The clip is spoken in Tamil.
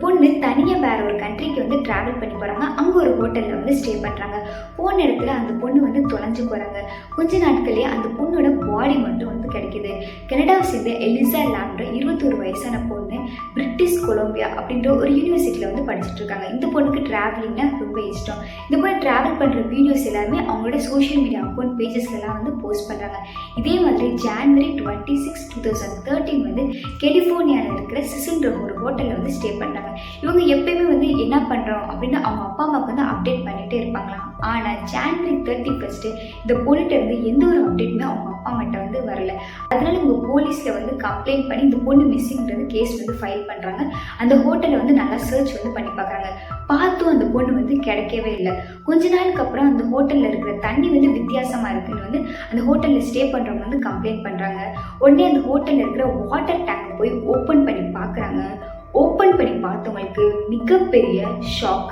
பொண்ணு தனியாக வேற ஒரு கண்ட்ரிக்கு வந்து ட்ராவல் பண்ணி போகிறாங்க. அங்கே ஒரு ஹோட்டலில் வந்து ஸ்டே பண்ணுறாங்க. போன இடத்துல அந்த பொண்ணு வந்து தொலைஞ்சு போகிறாங்க. கொஞ்ச நாட்கள்லேயே அந்த பொண்ணோட பாடி மட்டும் வந்து கிடைக்கிது. கனடாவை சேர்ந்த எலிசா லாம்ன்ற 21 வயசான பொண்ணு பிரிட்டிஷ் கொலம்பியா அப்படின்ற ஒரு யூனிவர்சிட்டியில் வந்து படிச்சுட்டு இருக்காங்க. இந்த பொண்ணுக்கு ட்ராவலிங்னா ரொம்ப இஷ்டம். இந்த பொண்ணு ட்ராவல் பண்ணுற வீடியோஸ் எல்லாமே அவங்களோட சோஷியல் மீடியா அக்கௌண்ட் பேஜஸ்லாம் வந்து போஸ்ட் பண்ணுறாங்க. இதே மாதிரி ஜான்வரி 26, 2013 வந்து கலிஃபோர்னியாவில் இருக்கிற சிசில்ன்ற ஒரு ஹோட்டலில் வந்து ஸ்டே பண்ணுறாங்க. இவங்க எப்பயுமே வந்து என்ன பண்ணுறோம் அப்படின்னு அவங்க அப்பா அம்மாவுக்கு வந்து அப்டேட் பண்ணிகிட்டே இருப்பாங்களாம். ஆனால் ஜான்வரி 31 இந்த பொண்ணுகிட்ட இருந்து எந்த ஒரு அப்டேட்டுமே அவங்க அப்பா அம்மாட்ட வந்து வரல. அதனால இவங்க போலீஸில் வந்து கம்ப்ளைண்ட் பண்ணி இந்த பொண்ணு மிஸ்ஸிங்கிறது கேஸ் வந்து ஃபைல் பண்ணுறாங்க. அந்த ஹோட்டலை வந்து நல்லா சர்ச் வந்து பண்ணி பார்க்குறாங்க. பார்த்தும் அந்த பொண்ணு வந்து கிடைக்கவே இல்லை. கொஞ்ச நாளுக்கு அப்புறம் அந்த ஹோட்டலில் இருக்கிற தண்ணி வந்து வித்தியாசமாக இருக்குன்னு வந்து அந்த ஹோட்டலில் ஸ்டே பண்ணுறவங்க வந்து கம்ப்ளைண்ட் பண்ணுறாங்க. உடனே அந்த ஹோட்டலில் இருக்கிற வாட்டர் டேங்கை போய் ஓப்பன் பண்ணி பார்க்குறாங்க. ஓப்பன் பண்ணி பார்த்தவங்களுக்கு மிகப்பெரிய ஷாக்.